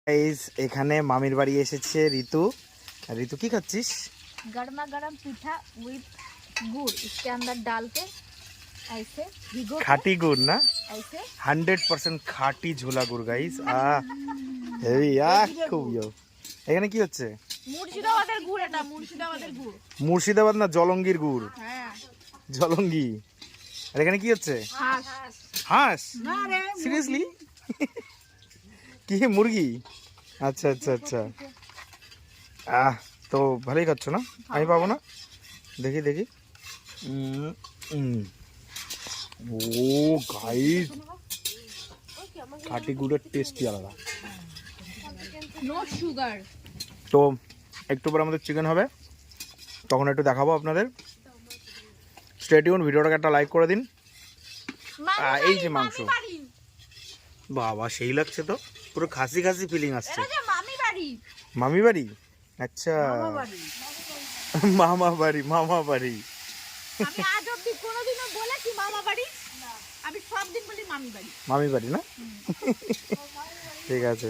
Guys এখানে মামির বাড়ি এসেছে ঋতু। ঋতু কি খাচ্ছিস? गर्मा गर्म पीठा विद गुड़, इसके अंदर डाल के ऐसे भिगो খাঁটি গুড় না, ऐसे 100% খাঁটি ঝোলা গুড় গাইস। হেভি খুব ইয়ো। এখানে কি হচ্ছে? মুর্শিদাবাদের গুড়, এটা মুর্শিদাবাদের গুড়। মুর্শিদাবাদ না, জলঙ্গির গুড়। হ্যাঁ, জলঙ্গি। আর এখানে কি হচ্ছে? হাঁস। হাঁস? না রে, সিরিয়াসলি? কি মুরগি? আচ্ছা আচ্ছা আচ্ছা। তো ভালোই খাচ্ছ না? আমি পাবো না? দেখি দেখি। ও গাইস, খাঁটি গুড়ের টেস্টই আলাদা। No sugar. তো একটু পর আমাদের চিকেন হবে, তখন একটু দেখাবো আপনাদের। স্টে টিউন, ভিডিওটাকে একটা লাইক করে দিন। এই যে মাংস, বাবা সেই লাগছে তো, পুরো খাসি খাসি ফিলিং আসছে। মামি বাড়ি। মামি বাড়ি? আচ্ছা, মামা বাড়ি। মামা বাড়ি। আমি আজ অবধি কোনোদিনও বলেছি মামা বাড়ি? আমি সব দিন বলি মামি বাড়ি। মামি বাড়ি না? ঠিক আছে।